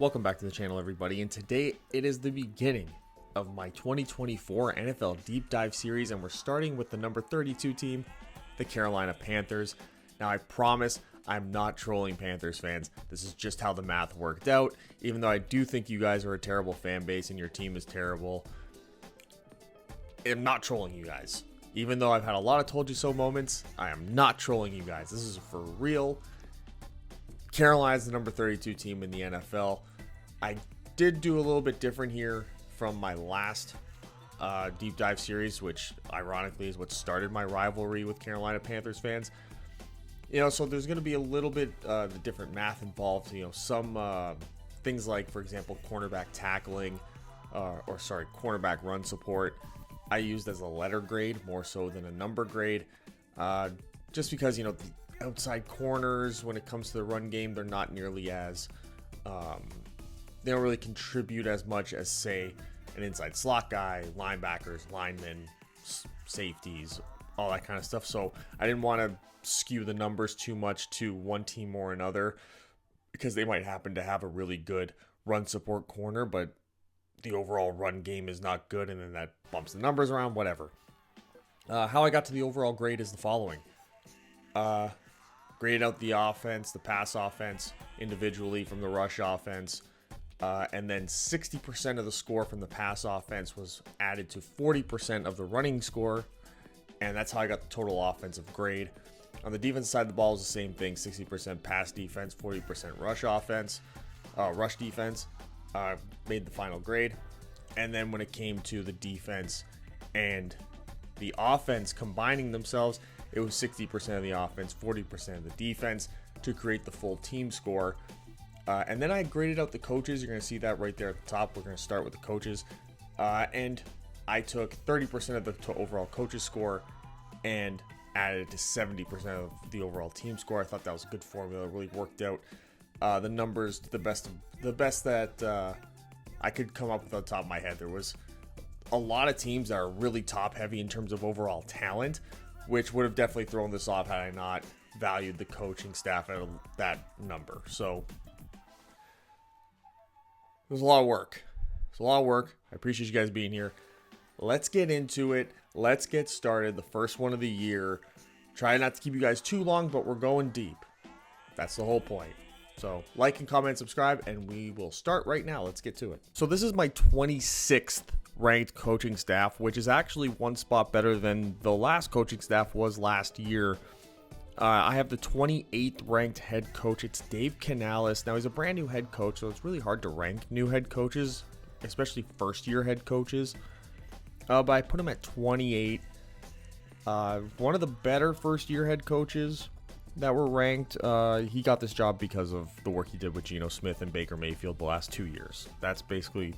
Welcome back to the channel, everybody, and today it is the beginning of my 2024 NFL Deep Dive series, and we're starting with the number 32 team, the Carolina Panthers. Now, I promise I'm not trolling Panthers fans. This is just how the math worked out. Even though I do think you guys are a terrible fan base and your team is terrible, I'm not trolling you guys. Even though I've had a lot of told you so moments, I am not trolling you guys. This is for real. Carolina's the number 32 team in the NFL. I did do a little bit different here from my last deep dive series, which ironically is what started my rivalry with Carolina Panthers fans. So there's going to be a little bit the different math involved. Some things like, for example, cornerback tackling, cornerback run support. I used as a letter grade more so than a number grade, just because the outside corners, when it comes to the run game, they're not nearly as they don't really contribute as much as, say, an inside slot guy, linebackers, linemen, safeties, all that kind of stuff. So I didn't want to skew the numbers too much to one team or another, because they might happen to have a really good run support corner, but the overall run game is not good, and then that bumps the numbers around, whatever. How I got to the overall grade is the following. Graded out the offense, the pass offense individually from the rush offense, and then 60% of the score from the pass offense was added to 40% of the running score, and that's how I got the total offensive grade. On the defense side of the ball is the same thing, 60% pass defense, 40% rush defense, made the final grade. And then when it came to the defense and the offense combining themselves, it was 60% of the offense, 40% of the defense to create the full team score. And then I graded out the coaches. You're going to see that right there at the top. We're going to start with the coaches. And I took 30% of the overall coaches score and added it to 70% of the overall team score. I thought that was a good formula. It really worked out. The numbers, the best that I could come up with on the top of my head. There was a lot of teams that are really top heavy in terms of overall talent, which would have definitely thrown this off had I not valued the coaching staff at that number. So it was a lot of work. I appreciate you guys being here. Let's get into it. Let's get started. The first one of the year. Try not to keep you guys too long, but we're going deep. That's the whole point. So like and comment, subscribe, and we will start right now. Let's get to it. So this is my 26th ranked coaching staff, which is actually one spot better than the last coaching staff was last year. I have the 28th ranked head coach. It's Dave Canales. Now, he's a brand new head coach, so it's really hard to rank new head coaches, especially first-year head coaches. But I put him at 28. One of the better first-year head coaches that were ranked. He got this job because of the work he did with Geno Smith and Baker Mayfield the last 2 years. That's basically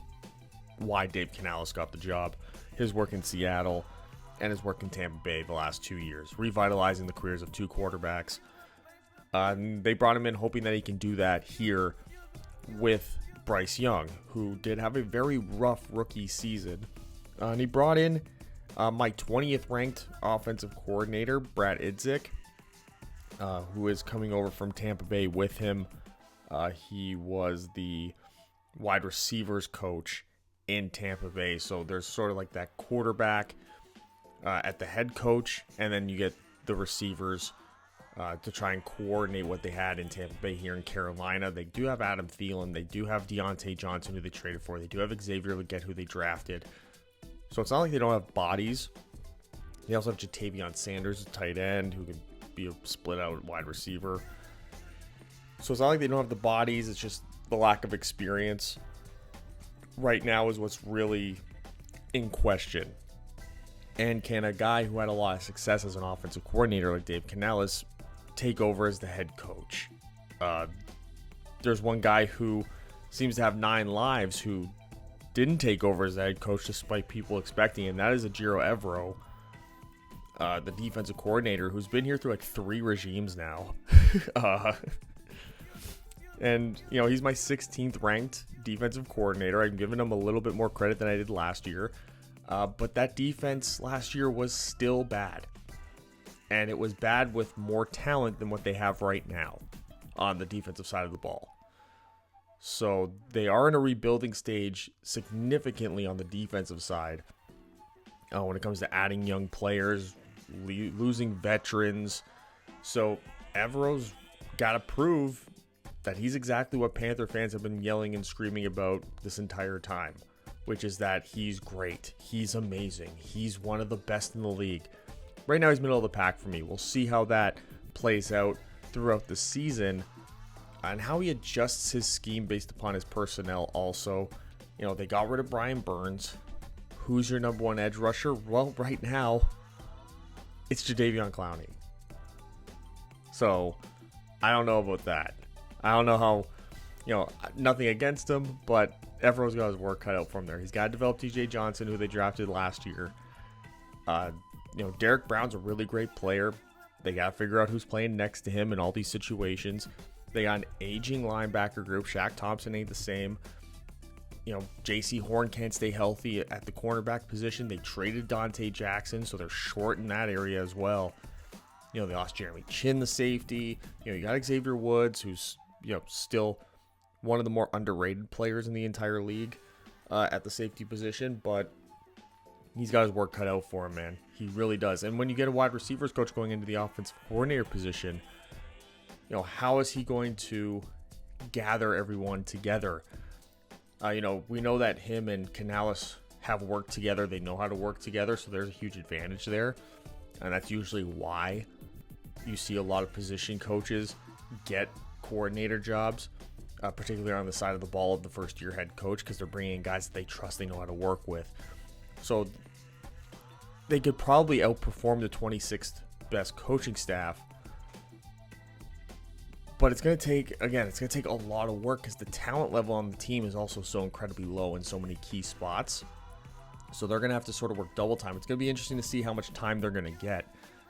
why Dave Canales got the job. His work in Seattle and his work in Tampa Bay the last 2 years, revitalizing the careers of two quarterbacks. They brought him in hoping that he can do that here with Bryce Young, who did have a very rough rookie season. And he brought in my 20th ranked offensive coordinator, Brad Idzik, who is coming over from Tampa Bay with him. He was the wide receivers coach in Tampa Bay. So there's sort of like that quarterback at the head coach, and then you get the receivers to try and coordinate what they had in Tampa Bay here in Carolina. They do have Adam Thielen. They do have Deontay Johnson, who they traded for. They do have Xavier Legette, who they drafted. So it's not like they don't have bodies. They also have Jatavion Sanders, a tight end, who could be a split-out wide receiver. So it's not like they don't have the bodies. It's just the lack of experience right now is what's really in question. And can a guy who had a lot of success as an offensive coordinator like Dave Canales take over as the head coach? There's one guy who seems to have 9 lives who didn't take over as the head coach despite people expecting, and that is Ejiro Evero, the defensive coordinator, who's been here through like 3 regimes now. And he's my 16th ranked defensive coordinator. I'm giving him a little bit more credit than I did last year. But that defense last year was still bad. And it was bad with more talent than what they have right now on the defensive side of the ball. So they are in a rebuilding stage significantly on the defensive side. When it comes to adding young players, losing veterans. So Evero's got to prove that he's exactly what Panther fans have been yelling and screaming about this entire time, which is that he's great. He's amazing. He's one of the best in the league. Right now, he's middle of the pack for me. We'll see how that plays out throughout the season and how he adjusts his scheme based upon his personnel also. They got rid of Brian Burns. Who's your number one edge rusher? Well, right now, it's Jadeveon Clowney. So, I don't know about that. I don't know how, nothing against him, but everyone's got his work cut out from there. He's got to develop TJ Johnson, who they drafted last year. Derek Brown's a really great player. They got to figure out who's playing next to him in all these situations. They got an aging linebacker group. Shaq Thompson ain't the same. J.C. Horn can't stay healthy at the cornerback position. They traded Dante Jackson, so they're short in that area as well. They lost Jeremy Chin, the safety. You got Xavier Woods, who's still one of the more underrated players in the entire league at the safety position, but he's got his work cut out for him, man. He really does. And when you get a wide receivers coach going into the offensive coordinator position, how is he going to gather everyone together? We know that him and Canales have worked together. They know how to work together, so there's a huge advantage there. And that's usually why you see a lot of position coaches get coordinator jobs, particularly on the side of the ball of the first-year head coach, because they're bringing in guys that they trust, they know how to work with. So they could probably outperform the 26th best coaching staff. But it's going to take a lot of work because the talent level on the team is also so incredibly low in so many key spots. So they're going to have to sort of work double time. It's going to be interesting to see how much time they're going to get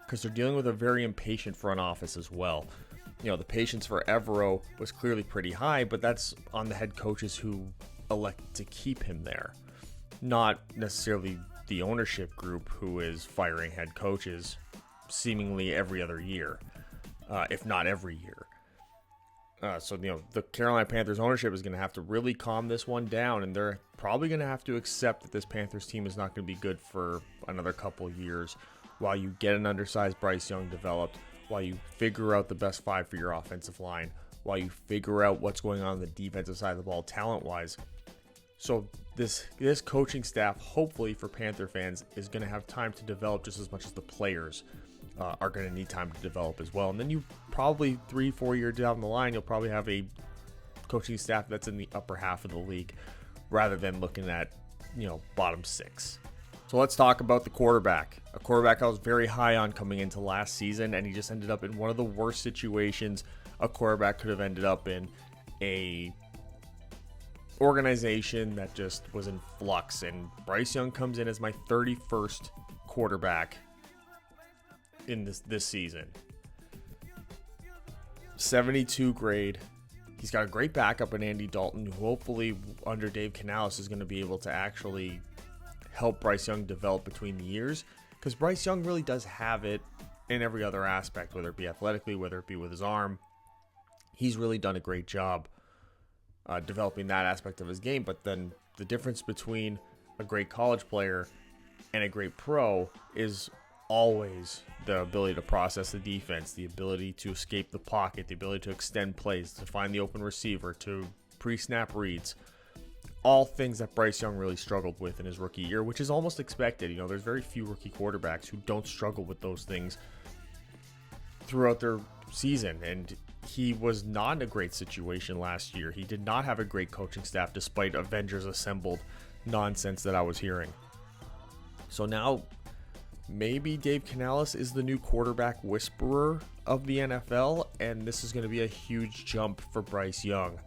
because they're dealing with a very impatient front office as well. The patience for Evero was clearly pretty high, but that's on the head coaches who elected to keep him there. Not necessarily the ownership group who is firing head coaches seemingly every other year, if not every year. So the Carolina Panthers ownership is going to have to really calm this one down, and they're probably going to have to accept that this Panthers team is not going to be good for another couple of years while you get an undersized Bryce Young developed, while you figure out the best five for your offensive line, while you figure out what's going on the defensive side of the ball talent-wise. So this coaching staff, hopefully for Panther fans, is going to have time to develop just as much as the players are going to need time to develop as well. And then you probably 3-4 years down the line, you'll probably have a coaching staff that's in the upper half of the league rather than looking at, bottom six. So let's talk about the quarterback. A quarterback I was very high on coming into last season, and he just ended up in one of the worst situations a quarterback could have ended up in. A organization that just was in flux, and Bryce Young comes in as my 31st quarterback in this season. 72 grade. He's got a great backup in Andy Dalton, who hopefully under Dave Canales is going to be able to actually help Bryce Young develop between the years, because Bryce Young really does have it in every other aspect, whether it be athletically, whether it be with his arm. He's really done a great job developing that aspect of his game. But then the difference between a great college player and a great pro is always the ability to process the defense, the ability to escape the pocket, the ability to extend plays, to find the open receiver, to pre-snap reads. All things that Bryce Young really struggled with in his rookie year, which is almost expected. There's very few rookie quarterbacks who don't struggle with those things throughout their season, and he was not in a great situation last year. He did not have a great coaching staff despite Avengers Assembled nonsense that I was hearing. So now maybe Dave Canales is the new quarterback whisperer of the NFL, and this is going to be a huge jump for Bryce Young.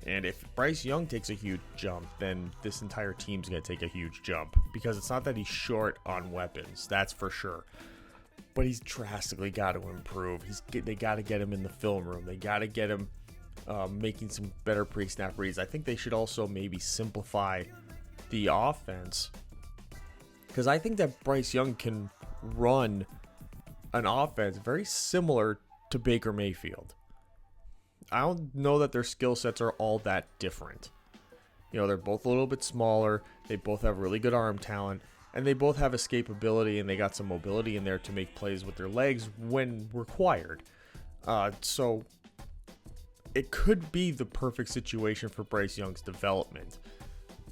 And if Bryce Young takes a huge jump, then this entire team's going to take a huge jump, because it's not that he's short on weapons, that's for sure. But he's drastically got to improve. They got to get him in the film room. They got to get him making some better pre-snap reads. I think they should also maybe simplify the offense, because I think that Bryce Young can run an offense very similar to Baker Mayfield. I don't know that their skill sets are all that different. They're both a little bit smaller. They both have really good arm talent, and they both have escapability, and they got some mobility in there to make plays with their legs when required. So it could be the perfect situation for Bryce Young's development.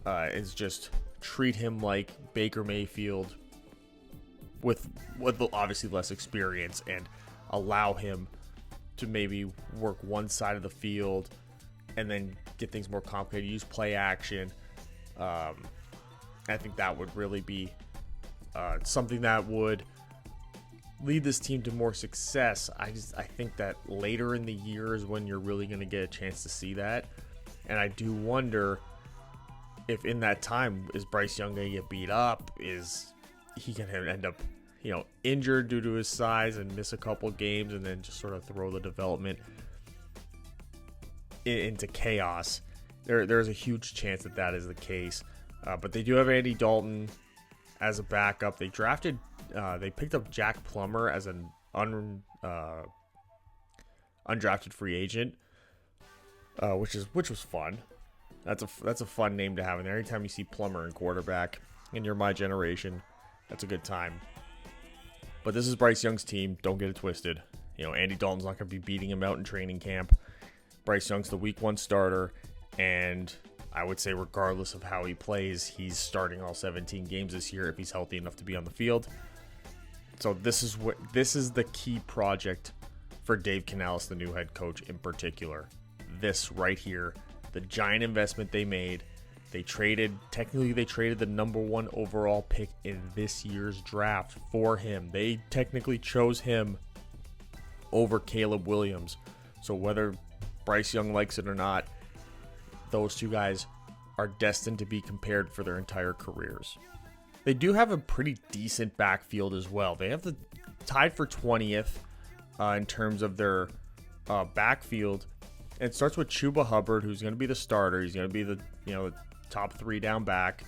Is just treat him like Baker Mayfield with obviously less experience, and allow him to maybe work one side of the field and then get things more complicated, use play action. I think that would really be something that would lead this team to more success. I think that later in the year is when you're really going to get a chance to see that. And I do wonder if in that time, is Bryce Young going to get beat up? Is he going to end up, injured due to his size and miss a couple games, and then just sort of throw the development into chaos? There's a huge chance that is the case. But they do have Andy Dalton as a backup. They picked up Jack Plummer as an undrafted free agent, which was fun. That's a fun name to have in there. Anytime you see Plummer in quarterback and you're my generation, that's a good time. But this is Bryce Young's team. Don't get it twisted. Andy Dalton's not going to be beating him out in training camp. Bryce Young's the week 1 starter, and I would say regardless of how he plays, he's starting all 17 games this year if he's healthy enough to be on the field. So this is the key project for Dave Canales, the new head coach in particular. This right here, the giant investment they made. They traded the number 1 overall pick in this year's draft for him. They technically chose him over Caleb Williams. So whether Bryce Young likes it or not, those two guys are destined to be compared for their entire careers. They do have a pretty decent backfield as well. They have tied for 20th in terms of their backfield. And it starts with Chuba Hubbard, who's going to be the starter. He's going to be the top 3 down back.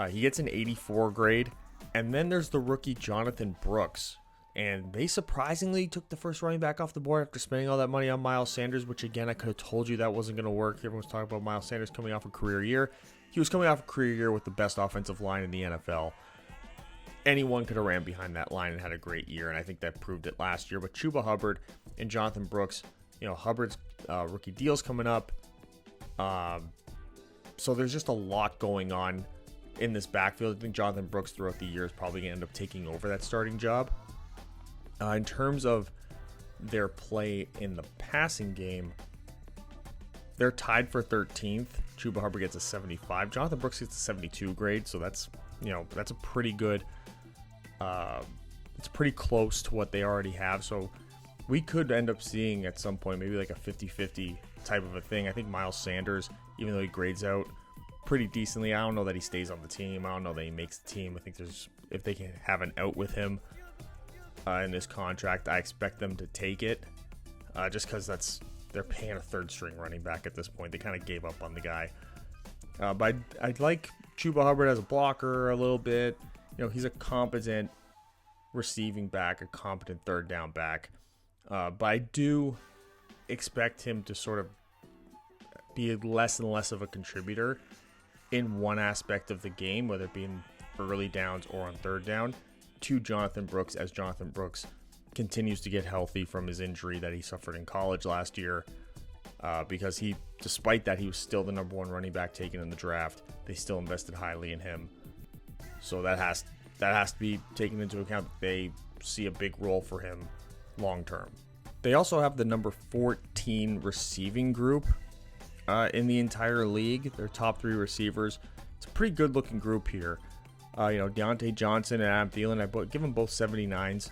He gets an 84 grade. And then there's the rookie Jonathan Brooks. And they surprisingly took the first running back off the board after spending all that money on Miles Sanders, which again, I could have told you that wasn't going to work. Everyone was talking about Miles Sanders coming off a career year. He was coming off a career year with the best offensive line in the NFL. Anyone could have ran behind that line and had a great year, and I think that proved it last year. But Chuba Hubbard and Jonathan Brooks, Hubbard's rookie deal's coming up. So there's just a lot going on in this backfield. I think Jonathan Brooks throughout the year is probably going to end up taking over that starting job. In terms of their play in the passing game, they're tied for 13th. Chuba Hubbard gets a 75. Jonathan Brooks gets a 72 grade, so that's a pretty good. It's pretty close to what they already have. So we could end up seeing at some point maybe like a 50-50 type of a thing. I think Miles Sanders, even though he grades out pretty decently, I don't know that he stays on the team. I don't know that he makes the team. I think if they can have an out with him in this contract, I expect them to take it, just because they're paying a 3rd string running back at this point. They kind of gave up on the guy. But I'd like Chuba Hubbard as a blocker a little bit. He's a competent receiving back, a competent 3rd down back. But I do expect him to sort of be less and less of a contributor in one aspect of the game, whether it be in early downs or on 3rd down, to Jonathan Brooks, as Jonathan Brooks continues to get healthy from his injury that he suffered in college last year. Because despite that, he was still the number 1 running back taken in the draft. They still invested highly in him. So that has to be taken into account. They see a big role for him long term. They also have the number 14 receiving group in the entire league. Their top 3 receivers. It's a pretty good looking group here. Deontay Johnson and Adam Thielen, I give them both 79s.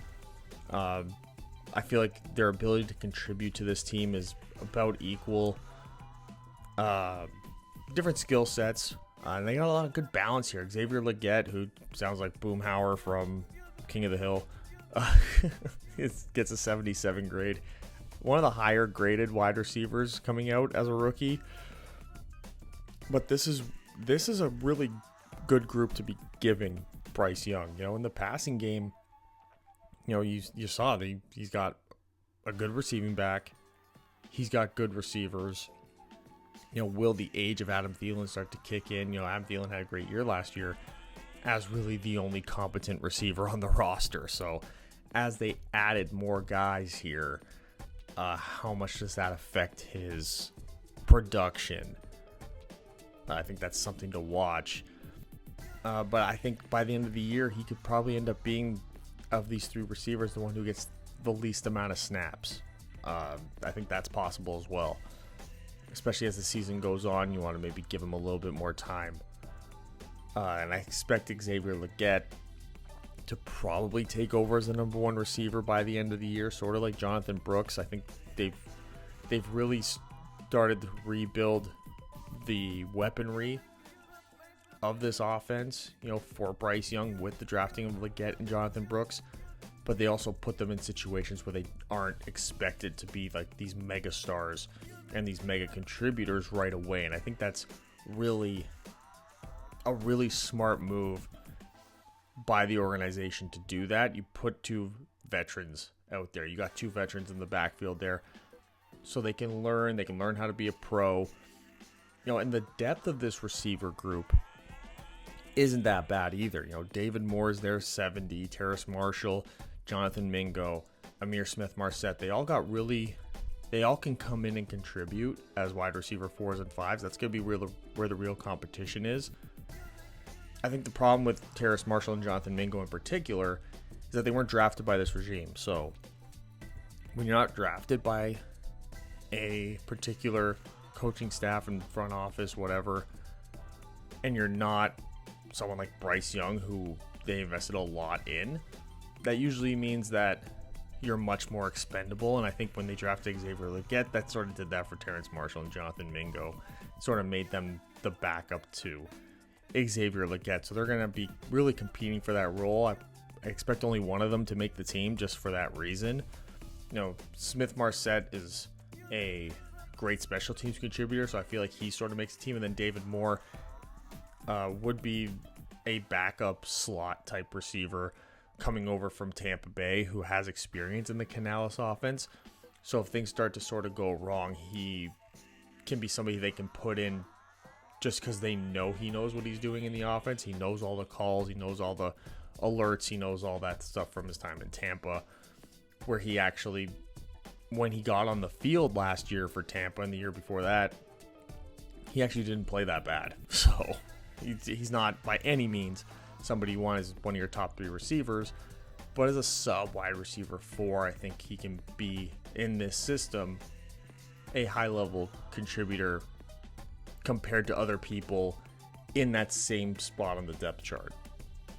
I feel like their ability to contribute to this team is about equal. Different skill sets. And they got a lot of good balance here. Xavier Legette, who sounds like Boomhauer from King of the Hill, gets a 77 grade. One of the higher graded wide receivers coming out as a rookie. But this is a really good group to be giving Bryce Young. In the passing game, you saw that he's got a good receiving back. He's got good receivers. Will the age of Adam Thielen start to kick in? Adam Thielen had a great year last year as really the only competent receiver on the roster. So as they added more guys here, how much does that affect his production? I think that's something to watch. But I think by the end of the year, he could probably end up being, of these three receivers, the one who gets the least amount of snaps. I think that's possible as well. Especially as the season goes on, you want to maybe give him a little bit more time. And I expect Xavier Legette to probably take over as the number one receiver by the end of the year, sort of like Jonathan Brooks. I think they've really started to rebuild the weaponry of this offense, for Bryce Young with the drafting of Legette and Jonathan Brooks. But they also put them in situations where they aren't expected to be like these mega stars and these mega contributors right away. And I think that's really a really smart move by the organization to do that. You put two veterans out there. You got two veterans in the backfield there, so they can learn how to be a pro. And the depth of this receiver group isn't that bad either. David Moore is there, 70, Terrace Marshall, Jonathan Mingo, Amir Smith-Marset. They all can come in and contribute as wide receiver 4s and 5s. That's going to be where the real competition is. I think the problem with Terrace Marshall and Jonathan Mingo in particular is that they weren't drafted by this regime. So when you're not drafted by a particular coaching staff and front office, whatever, and you're not someone like Bryce Young, who they invested a lot in, that usually means that you're much more expendable. And I think when they drafted Xavier Legette, that sort of did that for Terrace Marshall and Jonathan Mingo. It sort of made them the backup to Xavier Legette. So they're going to be really competing for that role. I expect only one of them to make the team just for that reason. Smith-Marset is a great special teams contributor, so I feel like he sort of makes the team. And then David Moore would be a backup slot type receiver coming over from Tampa Bay who has experience in the Canales offense. So if things start to sort of go wrong, he can be somebody they can put in just because they know he knows what he's doing in the offense. He knows all the calls. He knows all the alerts. He knows all that stuff from his time in Tampa, where he actually, when he got on the field last year for Tampa and the year before that, he actually didn't play that bad. So he's not by any means somebody you want as one of your top three receivers, but as a sub wide receiver 4, I think he can be, in this system, a high level contributor compared to other people in that same spot on the depth chart.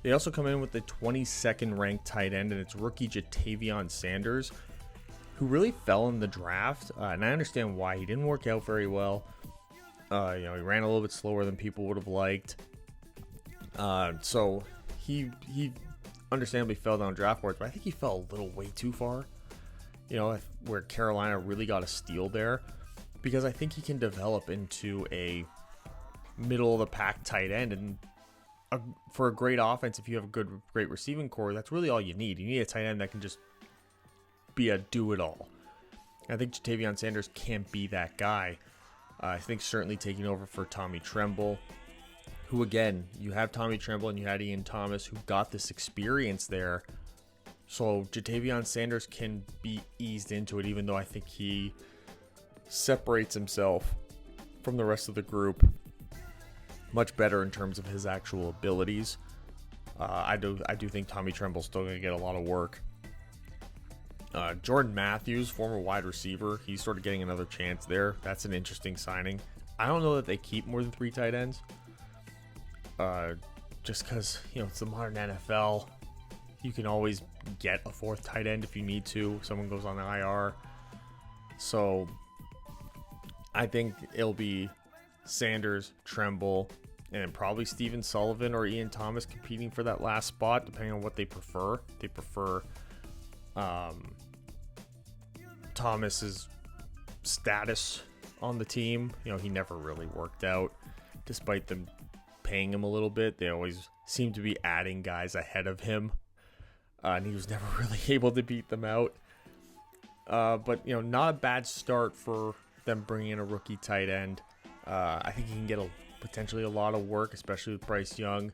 They also come in with the 22nd ranked tight end, and it's rookie Jatavion Sanders, who really fell in the draft, and I understand why. He didn't work out very well. He ran a little bit slower than people would have liked. So he understandably fell down draft boards, but I think he fell a little way too far. Where Carolina really got a steal there, because I think he can develop into a middle of the pack tight end, and for a great offense, if you have a great receiving core, that's really all you need. You need a tight end that can just be a do-it-all. I think Jatavion Sanders can't be that guy. I think certainly taking over for Tommy Tremble, who, again, you have Tommy Tremble and you had Ian Thomas, who got this experience there. So Jatavion Sanders can be eased into it, even though I think he separates himself from the rest of the group much better in terms of his actual abilities. I do think Tommy Tremble's still going to get a lot of work. Jordan Matthews, former wide receiver, he's sort of getting another chance there. That's an interesting signing. I don't know that they keep more than 3 tight ends. Just because, it's the modern NFL. You can always get a 4th tight end if you need to. If someone goes on the IR. So I think it'll be Sanders, Tremble, and then probably Steven Sullivan or Ian Thomas competing for that last spot, depending on what they prefer. They prefer Thomas's status on the team. He never really worked out, despite them paying him a little bit. They always seem to be adding guys ahead of him, and he was never really able to beat them out. But, not a bad start for them bringing in a rookie tight end. I think he can get potentially a lot of work, especially with Bryce Young.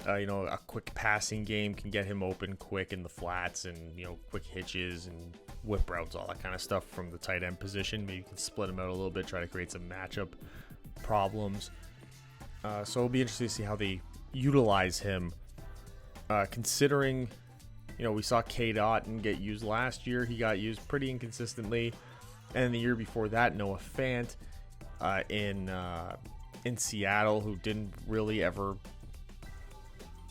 A quick passing game can get him open quick in the flats and, quick hitches and whip routes, all that kind of stuff from the tight end position. Maybe you can split him out a little bit, try to create some matchup problems. So it'll be interesting to see how they utilize him, considering, we saw Cade Otton get used last year. He got used pretty inconsistently. And the year before that, Noah Fant in Seattle, who didn't really ever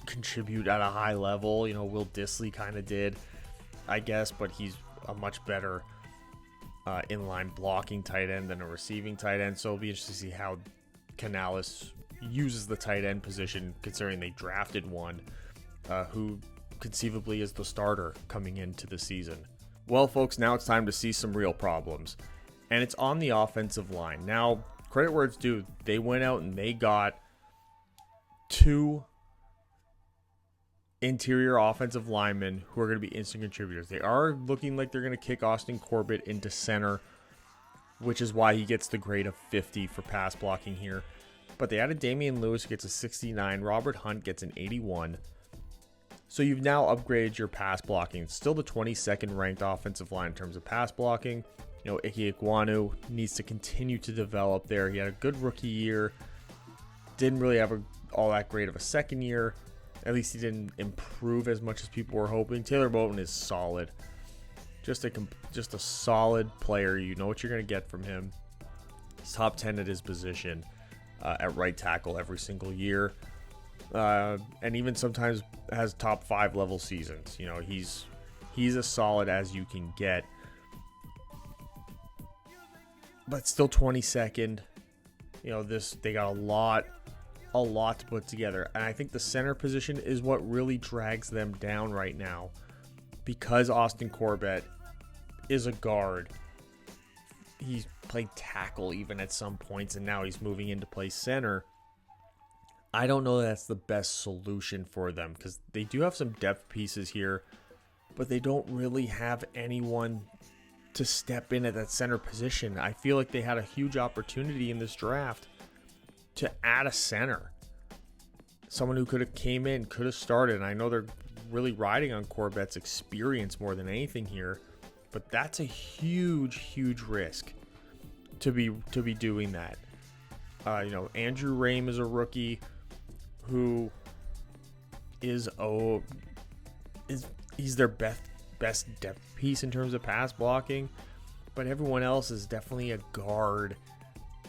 contribute at a high level. Will Dissly kind of did, I guess, but he's a much better inline blocking tight end than a receiving tight end. So it'll be interesting to see how Canales uses the tight end position, considering they drafted one who conceivably is the starter coming into the season. Well, folks, now it's time to see some real problems, and it's on the offensive line. Now, credit where it's due. They went out and they got 2 interior offensive linemen who are going to be instant contributors. They are looking like they're going to kick Austin Corbett into center, which is why he gets the grade of 50 for pass blocking here. But they added Damian Lewis, who gets a 69. Robert Hunt gets an 81. So you've now upgraded your pass blocking. It's still the 22nd ranked offensive line in terms of pass blocking. Ike Ekwonu needs to continue to develop there. He had a good rookie year. Didn't really have all that great of a second year. At least he didn't improve as much as people were hoping. Taylor Moton is solid. Just a solid player. You know what you're going to get from him. He's top 10 at his position at right tackle every single year. And even sometimes has top 5 level seasons. He's as solid as you can get. But still 22nd. They got a lot to put together. And I think the center position is what really drags them down right now, because Austin Corbett is a guard. He's played tackle even at some points, and now he's moving into play center. I don't know that's the best solution for them, because they do have some depth pieces here, but they don't really have anyone to step in at that center position. I feel like they had a huge opportunity in this draft to add a center. Someone who could have came in, could have started. And I know they're really riding on Corbett's experience more than anything here, but that's a huge risk to be doing that. Andrew Rame is a rookie who is he's their best depth piece in terms of pass blocking, but everyone else is definitely a guard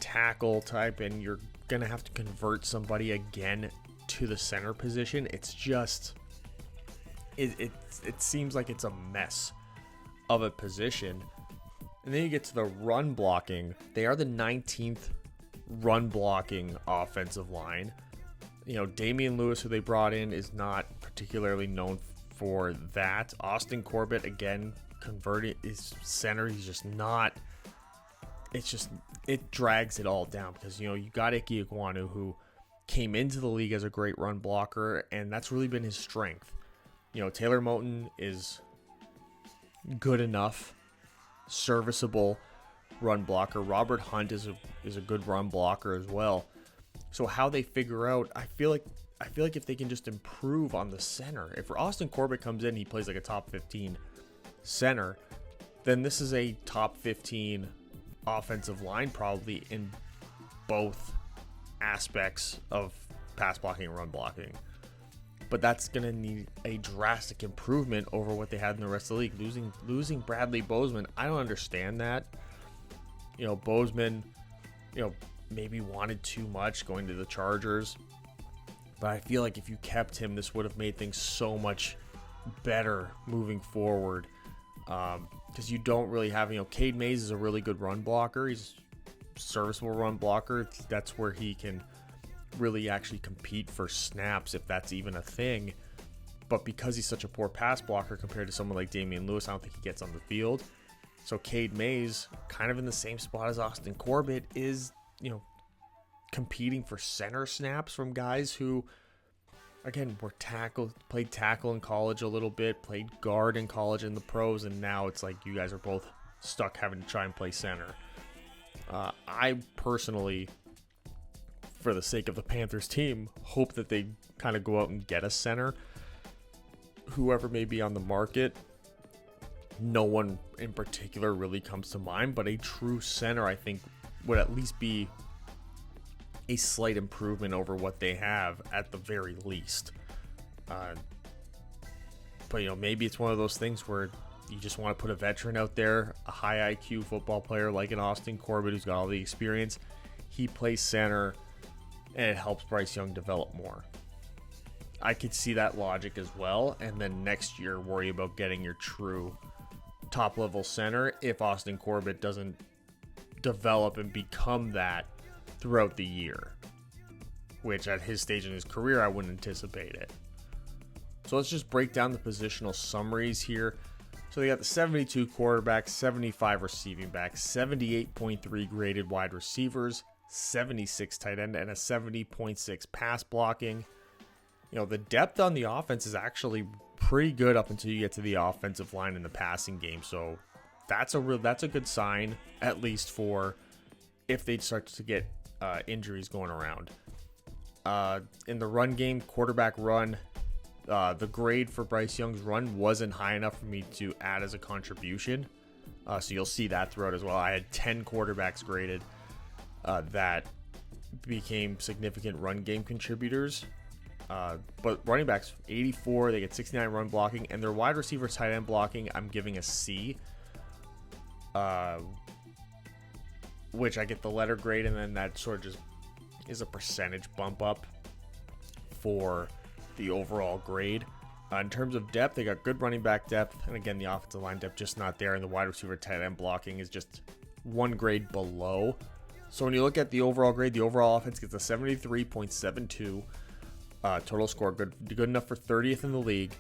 tackle type, and you're gonna have to convert somebody again to the center position. It's just it seems like it's a mess of a position. And then you get to the run blocking. They are the 19th run blocking offensive line. Damian Lewis, who they brought in, is not particularly known for that. Austin Corbett, again, converted is center. He's just not. It drags it all down, because you got Ike Ekwonu, who came into the league as a great run blocker, and that's really been his strength. Taylor Moton is good enough, serviceable run blocker. Robert Hunt is a good run blocker as well. So how they figure out, I feel like if they can just improve on the center. If Austin Corbett comes in, he plays like a top 15 center, then this is a top 15 offensive line probably in both aspects of pass blocking and run blocking. But that's going to need a drastic improvement over what they had in the rest of the league. Losing Bradley Bozeman, I don't understand that. Bozeman, maybe wanted too much going to the Chargers. But I feel like if you kept him, this would have made things so much better moving forward. Because you don't really have, Cade Mays is a really good run blocker. He's a serviceable run blocker. That's where he can really actually compete for snaps, if that's even a thing. But because he's such a poor pass blocker compared to someone like Damian Lewis, I don't think he gets on the field. So Cade Mays, kind of in the same spot as Austin Corbett, is, competing for center snaps from guys who again, played tackle in college a little bit, played guard in college in the pros, and now it's like you guys are both stuck having to try and play center. I personally, for the sake of the Panthers team, hope that they kind of go out and get a center. Whoever may be on the market, no one in particular really comes to mind, but a true center, I think, would at least be a slight improvement over what they have at the very least. But, maybe it's one of those things where you just want to put a veteran out there, a high IQ football player like an Austin Corbett who's got all the experience. He plays center, and it helps Bryce Young develop more. I could see that logic as well, and then next year worry about getting your true top-level center if Austin Corbett doesn't develop and become that throughout the year, which at his stage in his career, I wouldn't anticipate it. So let's just break down the positional summaries here. So they got the 72 quarterbacks, 75 receiving backs, 78.3 graded wide receivers, 76 tight end, and a 70.6 pass blocking. The depth on the offense is actually pretty good up until you get to the offensive line in the passing game. So that's a good sign, at least for if they start to get injuries going around. In the run game, quarterback run, the grade for Bryce Young's run wasn't high enough for me to add as a contribution. So you'll see that throughout as well. I had 10 quarterbacks graded that became significant run game contributors. But running backs, 84, they get 69 run blocking, and their wide receiver tight end blocking, I'm giving a C. Which I get the letter grade, and then that sort of just is a percentage bump up for the overall grade. In terms of depth, they got good running back depth, and again, the offensive line depth just not there, and the wide receiver tight end blocking is just one grade below. So when you look at the overall grade, the overall offense gets a 73.72 total score, good enough for 30th in the league.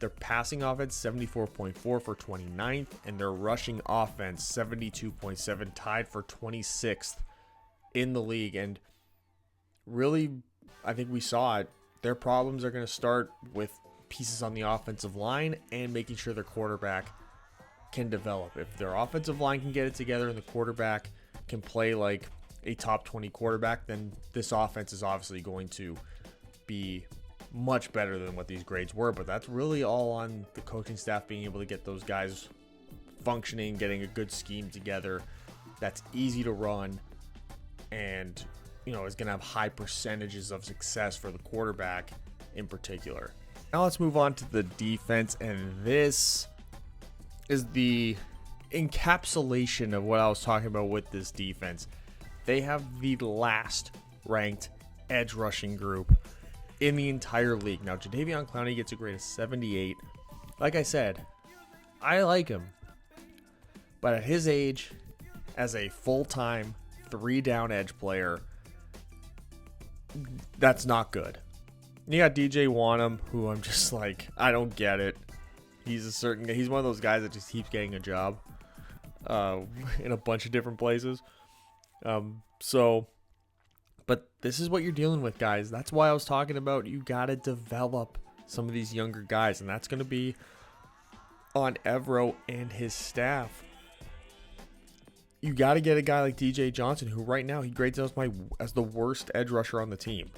Their passing offense, 74.4 for 29th, and their rushing offense, 72.7, tied for 26th in the league. And really, I think we saw it. Their problems are going to start with pieces on the offensive line and making sure their quarterback can develop. If their offensive line can get it together and the quarterback can play like a top 20 quarterback, then this offense is obviously going to be much better than what these grades were. But that's really all on the coaching staff being able to get those guys functioning, getting a good scheme together that's easy to run and is going to have high percentages of success for the quarterback in particular. Now let's move on to the defense, and this is the encapsulation of what I was talking about with this defense. They have the last ranked edge rushing group in the entire league. Now, Jadeveon Clowney gets a grade of 78. Like I said, I like him. But at his age, as a full-time 3-down edge player, that's not good. You got DJ Wanham, who I'm just like, I don't get it. He's one of those guys that just keeps getting a job in a bunch of different places. But this is what you're dealing with, guys. That's why I was talking about you got to develop some of these younger guys, and that's going to be on Evero and his staff. You got to get a guy like DJ Johnson, who right now he grades out as the worst edge rusher on the team.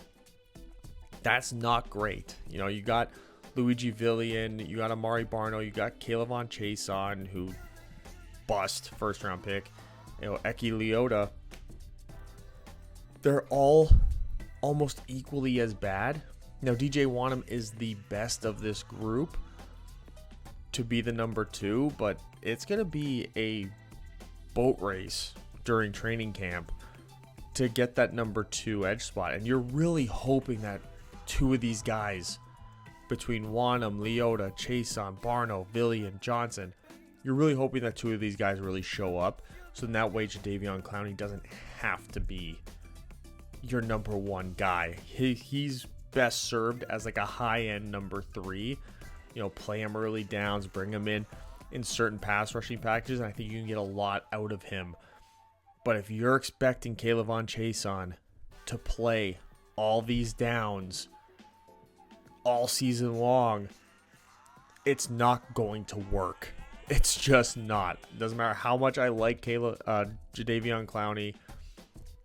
That's not great. You got Luigi Villian, you got Amari Barno, you got Kayvon Chason, who bust first-round pick. Eki Leota. They're all almost equally as bad. Now, DJ Wanham is the best of this group to be the number 2, but it's going to be a boat race during training camp to get that number 2 edge spot. And you're really hoping that 2 of these guys, between Wanham, Leota, Chason, Barno, Villian, Johnson, you're really hoping that 2 of these guys really show up. So in that way, Jadeveon Clowney doesn't have to be your number 1 guy. He's best served as like a high-end number 3. Play him early downs, bring him in certain pass rushing packages, and I think you can get a lot out of him. But if you're expecting Kayvon Chason to play all these downs, all season long, it's not going to work. It's just not. Doesn't matter how much I like Jadeveon Clowney.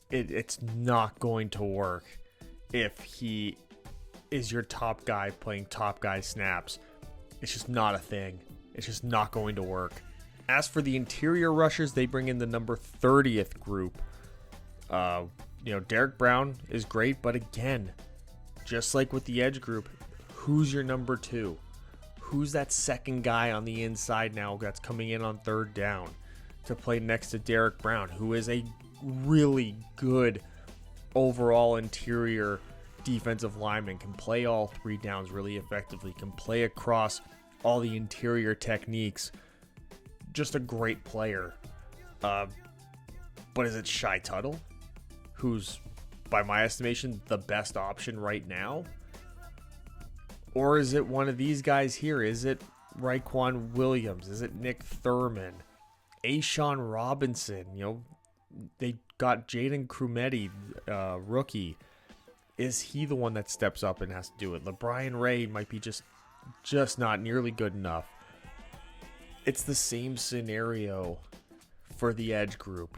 It's not going to work if he is your top guy playing top guy snaps. It's just not a thing. It's just not going to work. As for the interior rushers, they bring in the number 30th group. Derek Brown is great, but again, just like with the edge group, who's your number 2? Who's that second guy on the inside now that's coming in on third down to play next to Derek Brown, who is a really good overall interior defensive lineman, can play all 3 downs really effectively, can play across all the interior techniques. Just a great player. But is it Shy Tuttle, who's, by my estimation, the best option right now? Or is it one of these guys here? Is it Raekwon Williams? Is it Nick Thurman? A'Shawn Robinson? They got Jaden Krumeti, rookie. Is he the one that steps up and has to do it? LeBrian Ray might be just not nearly good enough. It's the same scenario for the edge group.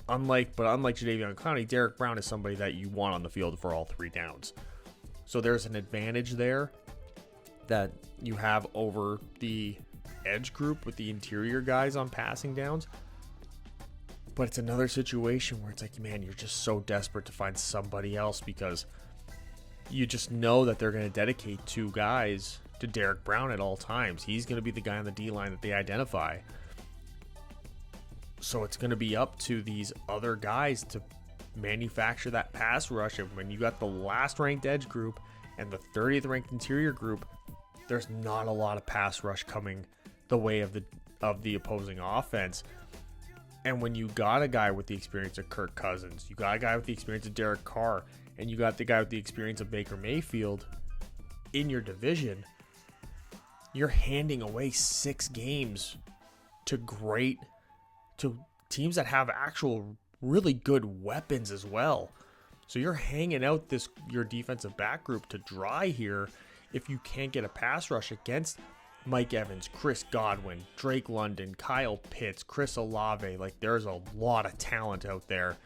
Unlike Jadeveon Clowney, Derek Brown is somebody that you want on the field for all 3 downs. So there's an advantage there that you have over the edge group with the interior guys on passing downs. But it's another situation where it's like, man, you're just so desperate to find somebody else because you just know that they're going to dedicate 2 guys to Derek Brown at all times. He's going to be the guy on the D-line that they identify. So it's going to be up to these other guys to manufacture that pass rush. And when you got the last ranked edge group and the 30th ranked interior group, there's not a lot of pass rush coming the way of the opposing offense. And when you got a guy with the experience of Kirk Cousins, you got a guy with the experience of Derek Carr, and you got the guy with the experience of Baker Mayfield in your division, you're handing away 6 games to teams that have actual really good weapons as well. So you're hanging out your defensive back group to dry here if you can't get a pass rush against Mike Evans, Chris Godwin, Drake London, Kyle Pitts, Chris Olave. Like, there's a lot of talent out there.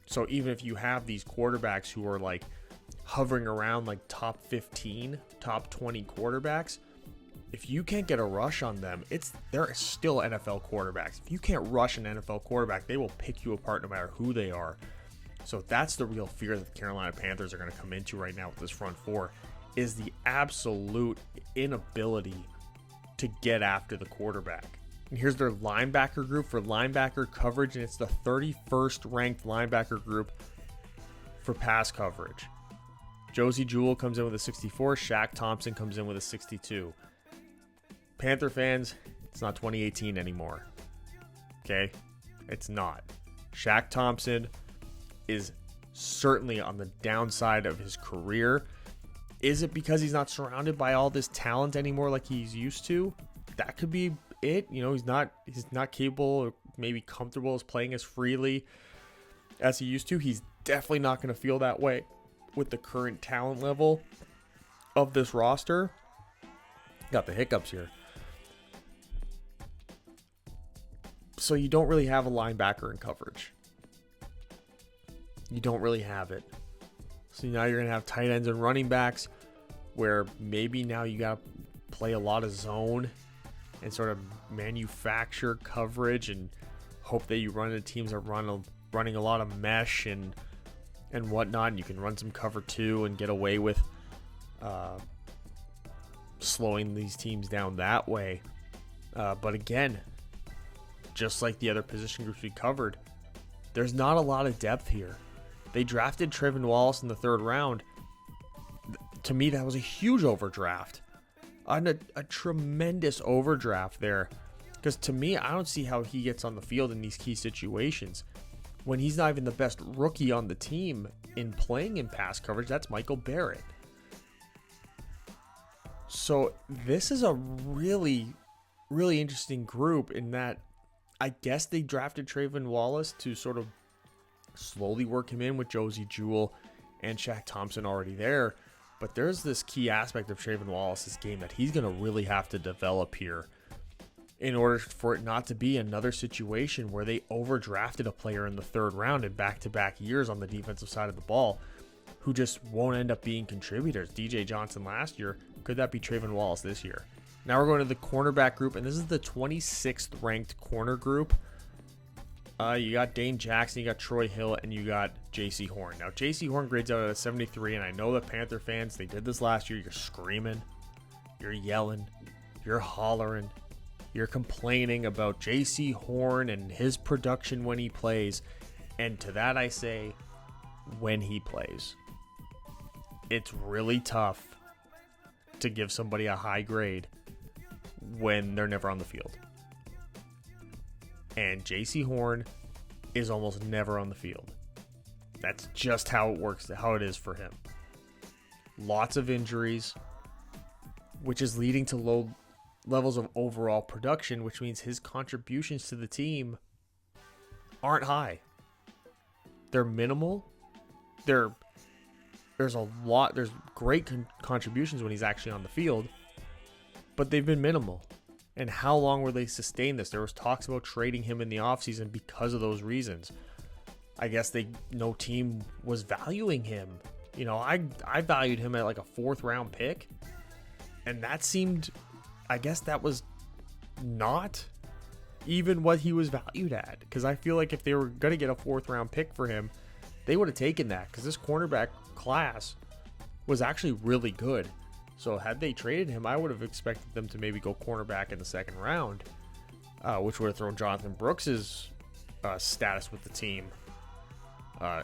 So even if you have these quarterbacks who are like hovering around like top 15, top 20 quarterbacks, if you can't get a rush on them, they're still NFL quarterbacks. If you can't rush an NFL quarterback, they will pick you apart no matter who they are. So that's the real fear that the Carolina Panthers are going to come into right now with this front four, is the absolute inability to get after the quarterback. And here's their linebacker group for linebacker coverage, and it's the 31st ranked linebacker group for pass coverage. Josie Jewell comes in with a 64. Shaq Thompson comes in with a 62. Panther fans, it's not 2018 anymore. Okay? It's not. Shaq Thompson is certainly on the downside of his career. Is it because he's not surrounded by all this talent anymore like he's used to? That could be it. He's not capable or maybe comfortable as playing as freely as he used to. He's definitely not going to feel that way with the current talent level of this roster. Got the hiccups here. So you don't really have a linebacker in coverage. You don't really have it. So now you're going to have tight ends and running backs where maybe now you got to play a lot of zone and sort of manufacture coverage and hope that you run into teams that running a lot of mesh and whatnot, and you can run some cover 2 and get away with slowing these teams down that way. But again, just like the other position groups we covered, there's not a lot of depth here. They drafted Trayvon Wallace in the 3rd round. To me, that was a huge overdraft. A tremendous overdraft there. Because to me, I don't see how he gets on the field in these key situations when he's not even the best rookie on the team in playing in pass coverage. That's Michael Barrett. So this is a really, really interesting group in that I guess they drafted Trayvon Wallace to sort of slowly work him in with Josie Jewell and Shaq Thompson already there. But there's this key aspect of Trayvon Wallace's game that he's going to really have to develop here in order for it not to be another situation where they overdrafted a player in the third round in back-to-back years on the defensive side of the ball who just won't end up being contributors. DJ Johnson last year, could that be Trayvon Wallace this year? Now we're going to the cornerback group, and this is the 26th ranked corner group. You got Dane Jackson, you got Troy Hill, and you got J.C. Horn. Now, J.C. Horn grades out at a 73, and I know the Panther fans, they did this last year. You're screaming, you're yelling, you're hollering, you're complaining about J.C. Horn and his production when he plays. And to that I say, when he plays. It's really tough to give somebody a high grade when they're never on the field. And J.C. Horn is almost never on the field. That's just how it works, how it is for him. Lots of injuries, which is leading to low levels of overall production, which means his contributions to the team aren't high. They're minimal. There's great contributions when he's actually on the field, but they've been minimal. And how long will they sustain this? There was talks about trading him in the offseason because of those reasons. I guess no team was valuing him. You know, I valued him at like a 4th round pick, and that seemed, I guess that was not even what he was valued at, because I feel like if they were going to get a 4th round pick for him, they would have taken that, because this cornerback class was actually really good. So had they traded him, I would have expected them to maybe go cornerback in the 2nd round, which would have thrown Jonathan Brooks's status with the team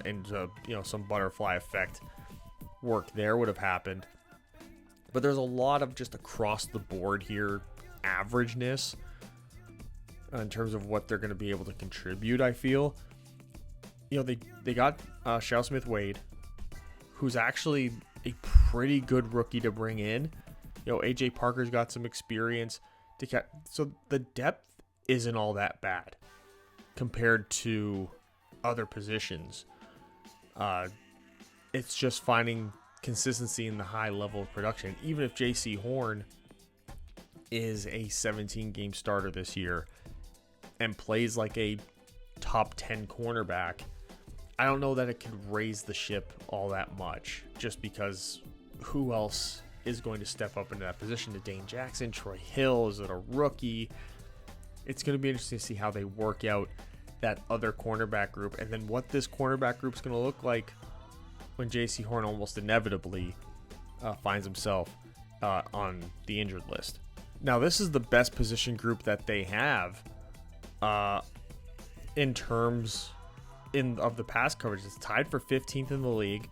into some butterfly effect work there would have happened. But there's a lot of just across the board here averageness in terms of what they're going to be able to contribute. I feel, they got Shao Smith-Wade, who's actually a pretty good rookie to bring in. AJ Parker's got some experience so the depth isn't all that bad compared to other positions. It's just finding consistency in the high level of production. Even if J.C. Horn is a 17-game starter this year and plays like a top 10 cornerback, I don't know that it could raise the ship all that much, just because who else is going to step up into that position? To Dane Jackson, Troy Hill, is it a rookie? It's going to be interesting to see how they work out that other cornerback group, and then what this cornerback group is going to look like when J.C. Horn almost inevitably finds himself on the injured list. Now, this is the best position group that they have in terms of the pass coverage. It's tied for 15th in the league,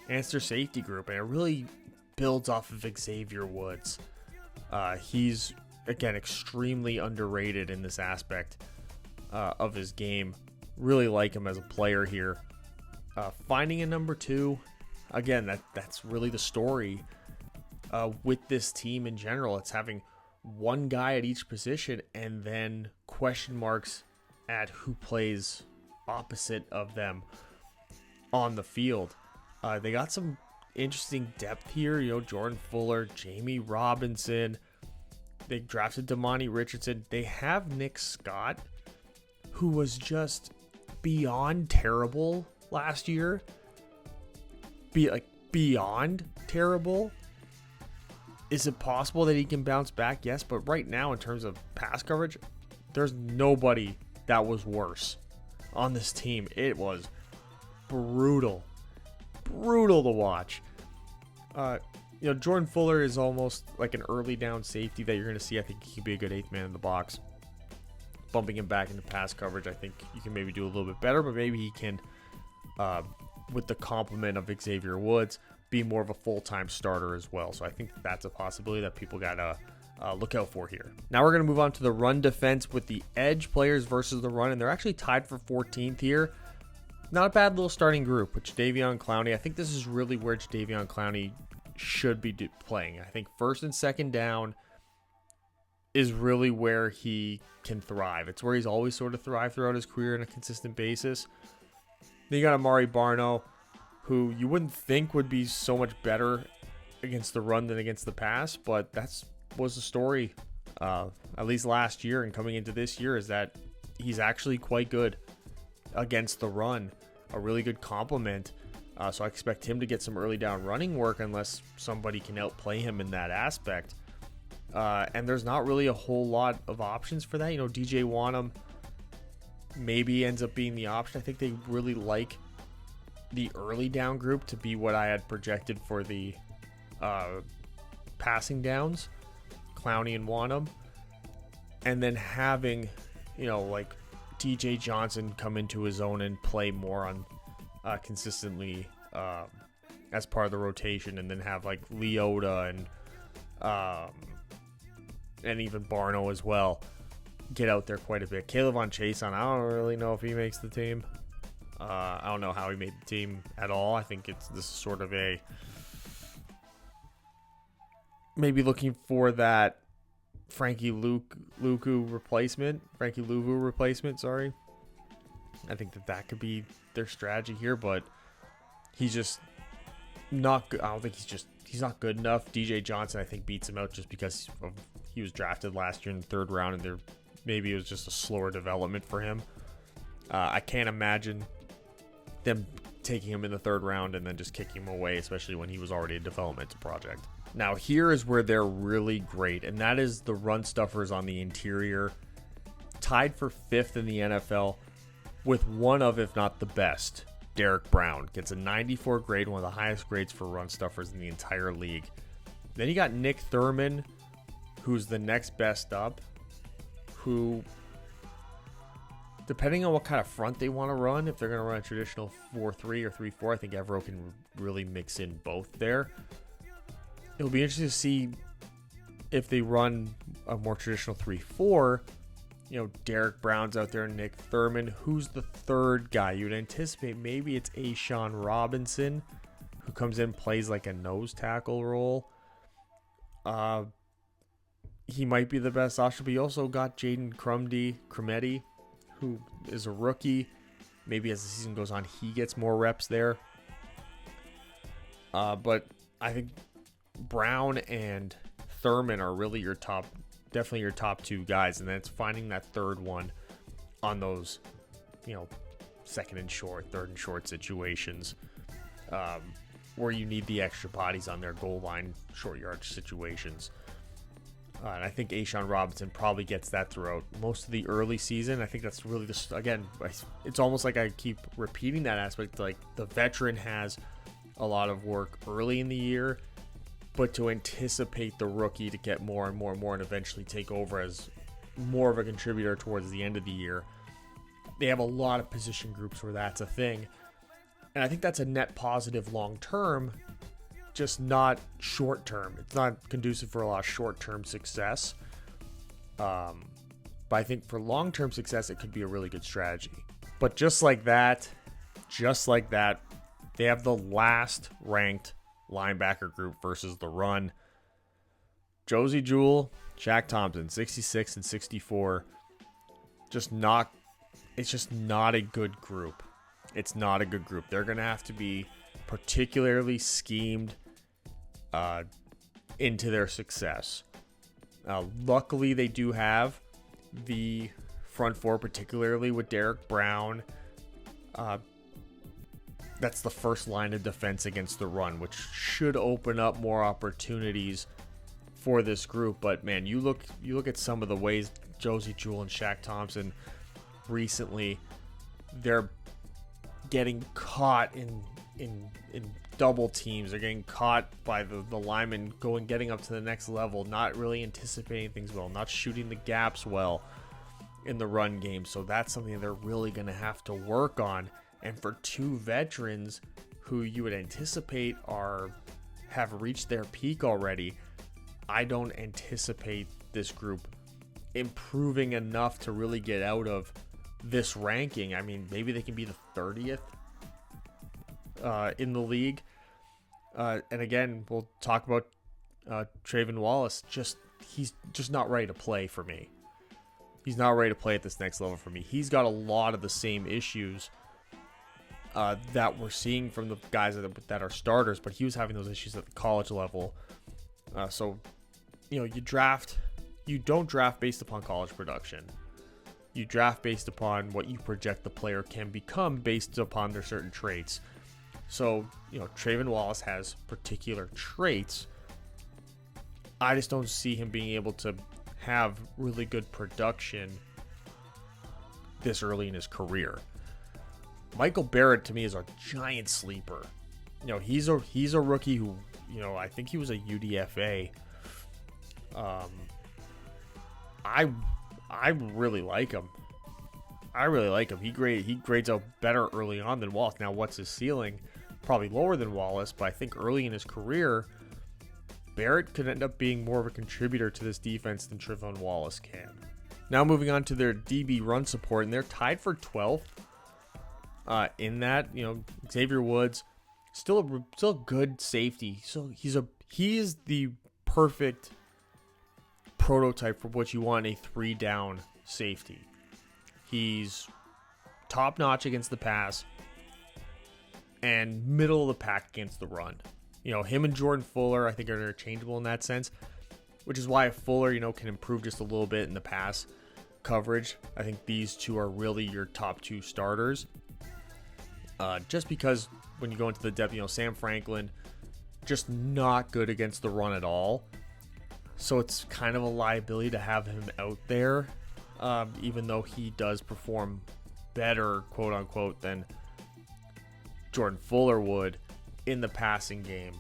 and it's their safety group, and it really builds off of Xavier Woods. He's, again, extremely underrated in this aspect of his game. Really like him as a player here. Finding a number 2, again, that's really the story with this team in general. It's having one guy at each position and then question marks at who plays opposite of them on the field. They got some interesting depth here. Jordan Fuller, Jamie Robinson. They drafted Damani Richardson. They have Nick Scott, who was just beyond terrible last year. Beyond terrible. Is it possible that he can bounce back? Yes, but right now in terms of pass coverage, there's nobody that was worse on this team. It was brutal to watch. Jordan Fuller is almost like an early down safety that you're going to see. I think he could be a good 8th man in the box. Bumping him back into pass coverage, I think you can maybe do a little bit better, but maybe he can, with the complement of Xavier Woods, be more of a full-time starter as well. So I think that's a possibility that people got to look out for here. Now we're going to move on to the run defense with the edge players versus the run, and they're actually tied for 14th here. Not a bad little starting group with Jadeveon Clowney. I think this is really where Jadeveon Clowney should be playing. I think 1st and 2nd down is really where he can thrive. It's where he's always sort of thrived throughout his career on a consistent basis. Then you got Amari Barno, who you wouldn't think would be so much better against the run than against the pass, but that's was the story, at least last year and coming into this year, is that he's actually quite good against the run, a really good complement. So I expect him to get some early down running work unless somebody can outplay him in that aspect. And there's not really a whole lot of options for that. DJ Wanham maybe ends up being the option. I think they really like the early down group to be what I had projected for the passing downs, Clowney and Wanham, and then having like DJ Johnson come into his own and play more on consistently as part of the rotation, and then have like Leota and even Barno as well get out there quite a bit. Caleb on Chason, I don't really know if he makes the team. I don't know how he made the team at all. I think this is sort of a maybe looking for that Frankie Luvu replacement. Sorry, I think that could be their strategy here, but he's just not good. I don't think he's not good enough. DJ Johnson, I think, beats him out just because he was drafted last year in the 3rd round, and maybe it was just a slower development for him. I can't imagine them taking him in the 3rd round and then just kicking him away, especially when he was already a developmental project. Now, here is where they're really great, and that is the run stuffers on the interior, tied for 5th in the NFL with one of, if not the best. Derek Brown gets a 94 grade, one of the highest grades for run stuffers in the entire league. Then you got Nick Thurman, who's the next best up, who, depending on what kind of front they want to run, if they're going to run a traditional 4-3 or 3-4, I think Evero can really mix in both there. It'll be interesting to see if they run a more traditional 3-4. Derek Brown's out there, Nick Thurman. Who's the third guy? You'd anticipate maybe it's Ashawn Robinson, who comes in, plays like a nose tackle role. He might be the best option, but you also got Jaden Crometti, who is a rookie. Maybe as the season goes on, he gets more reps there. But I think Brown and Thurman are really definitely your top 2 guys, and then it's finding that third one on those, 2nd and short, 3rd and short situations, where you need the extra bodies on their goal line, short yardage situations. And I think Ashawn Robinson probably gets that throughout most of the early season. I think that's really again, it's almost like I keep repeating that aspect. Like, the veteran has a lot of work early in the year, but to anticipate the rookie to get more and more and more and eventually take over as more of a contributor towards the end of the year, they have a lot of position groups where that's a thing. And I think that's a net positive long term, just not short term. It's not conducive for a lot of short term success. But I think for long term success, it could be a really good strategy. But just like that, they have the last ranked linebacker group versus the run. Josie Jewell, Shaq Thompson, 66 and 64. It's just not a good group. It's not a good group. They're going to have to be particularly schemed into their success. Luckily, they do have the front 4, particularly with Derek Brown. That's the first line of defense against the run, which should open up more opportunities for this group. But man, you look at some of the ways Josie Jewell and Shaq Thompson recently, they're getting caught in double teams. They're getting caught by the linemen getting up to the next level, not really anticipating things well, not shooting the gaps well in the run game. So that's something they're really going to have to work on. And for 2 veterans who you would anticipate have reached their peak already, I don't anticipate this group improving enough to really get out of this ranking. I mean, maybe they can be the 30th in the league. And again, we'll talk about Trayvon Wallace. He's just not ready to play for me. He's not ready to play at this next level for me. He's got a lot of the same issues that we're seeing from the guys that are starters, but he was having those issues at the college level. So, you don't draft based upon college production. You draft based upon what you project the player can become based upon their certain traits. So, Trayvon Wallace has particular traits. I just don't see him being able to have really good production this early in his career. Michael Barrett to me is a giant sleeper. He's a rookie who, I think he was a UDFA. I really like him. He grades out better early on than Wallace. Now, what's his ceiling? Probably lower than Wallace, but I think early in his career, Barrett could end up being more of a contributor to this defense than Trayvon Wallace can. Now moving on to their DB run support, and they're tied for 12th. In that, Xavier Woods, still a good safety. So he is the perfect prototype for what you want in a 3-down safety. He's top notch against the pass and middle of the pack against the run. Him and Jordan Fuller, I think, are interchangeable in that sense, which is why if Fuller, can improve just a little bit in the pass coverage, I think these two are really your top two starters. Just because when you go into the depth, Sam Franklin, just not good against the run at all. So it's kind of a liability to have him out there, even though he does perform better, quote unquote, than Jordan Fuller would in the passing game.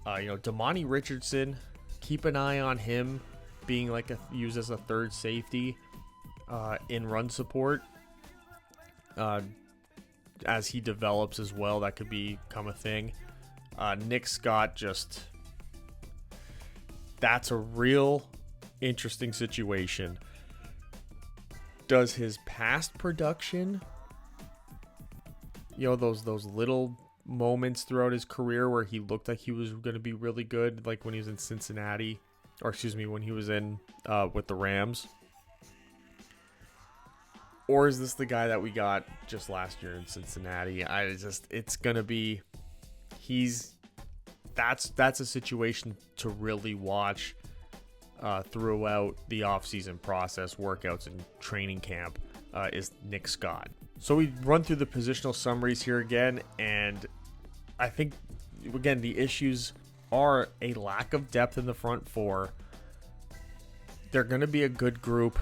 Damani Richardson, keep an eye on him being used as a third safety in run support. As he develops as well, that could become a thing. Nick Scott, that's a real interesting situation. Does his past production, those little moments throughout his career where he looked like he was going to be really good, like when he was in Cincinnati, when he was in with the Rams? Or is this the guy that we got just last year in Cincinnati? It's going to be, that's a situation to really watch throughout the offseason process, workouts, and training camp, is Nick Scott. So we run through the positional summaries here again, and I think, again, the issues are a lack of depth in the front four. They're going to be a good group,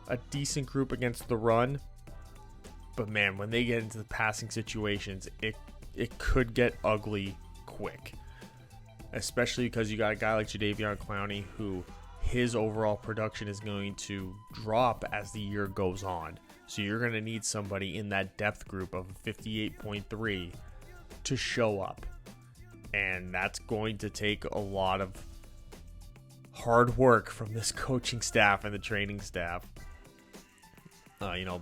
a decent group against the run, but man, when they get into the passing situations, it could get ugly quick, especially because you got a guy like Jadeveon Clowney who his overall production is going to drop as the year goes on. So you're going to need somebody in that depth group of 58.3 to show up, and that's going to take a lot of hard work from this coaching staff and the training staff. A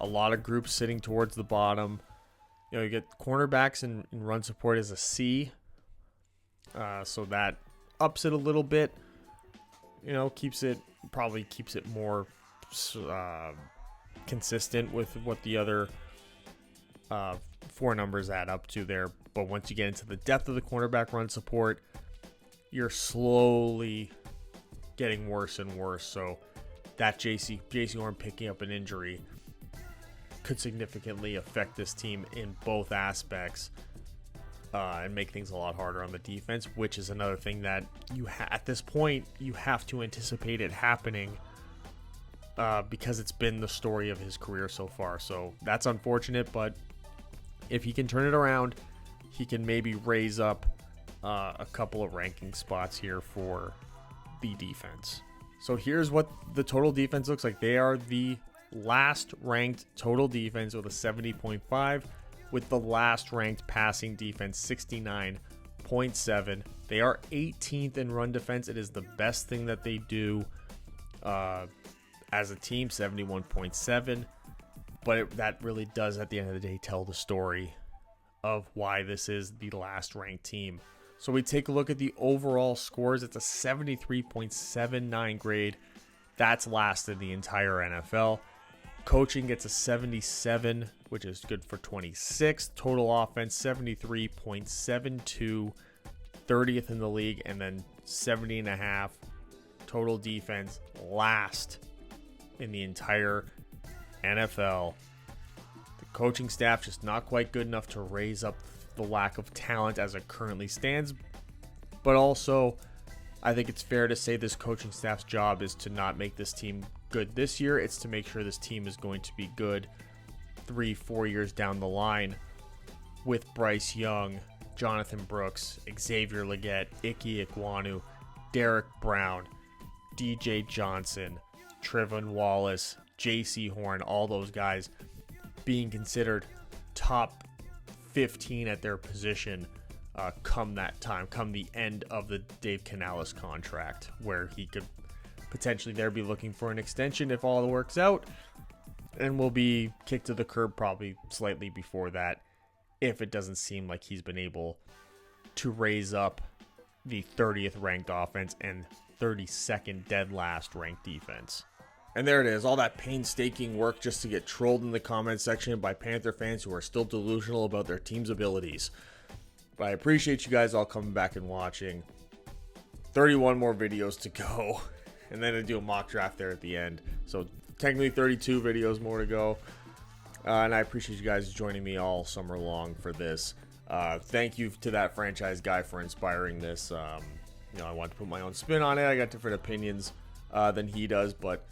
lot of groups sitting towards the bottom. You get cornerbacks and run support as a C. So that ups it a little bit. Keeps it more consistent with what the other four numbers add up to there. But once you get into the depth of the cornerback run support, you're slowly getting worse and worse. So that JC Horn picking up an injury could significantly affect this team in both aspects, and make things a lot harder on the defense, which is another thing that at this point you have to anticipate it happening, because it's been the story of his career so far. So that's unfortunate, but if he can turn it around, he can maybe raise up a couple of ranking spots here for the defense. So here's what the total defense looks like. They are the last ranked total defense with a 70.5, with the last ranked passing defense 69.7. They are 18th in run defense. It is the best thing that they do as a team, 71.7. But that really does, at the end of the day, tell the story of why this is the last ranked team. So we take a look at the overall scores. It's a 73.79 grade. That's last in the entire NFL. Coaching gets a 77, which is good for 26th. Total offense, 73.72, 30th in the league, and then 70.5. Total defense, last in the entire NFL. The coaching staff just not quite good enough to raise up the lack of talent as it currently stands. But also, I think it's fair to say this coaching staff's job is to not make this team good this year. It's to make sure this team is going to be good 3-4 years down the line with Bryce Young, Jonathan Brooks, Xavier Legette, Ike Ekwonu, Derek Brown, DJ Johnson, Trevon Wallace, JC Horn, all those guys being considered top 15 at their position come that time, come the end of the Dave Canales contract, where he could potentially there be looking for an extension if all works out, and will be kicked to the curb probably slightly before that if it doesn't seem like he's been able to raise up the 30th ranked offense and 32nd dead last ranked defense. And there it is, all that painstaking work just to get trolled in the comment section by Panther fans who are still delusional about their team's abilities. But I appreciate you guys all coming back and watching. 31 more videos to go. And then I do a mock draft there at the end. So technically 32 videos more to go. And I appreciate you guys joining me all summer long for this. Thank you to that franchise guy for inspiring this. I want to put my own spin on it. I got different opinions than he does. But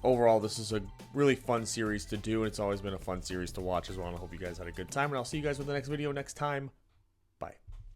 overall, this is a really fun series to do. And it's always been a fun series to watch as well. And I hope you guys had a good time. And I'll see you guys with the next video next time.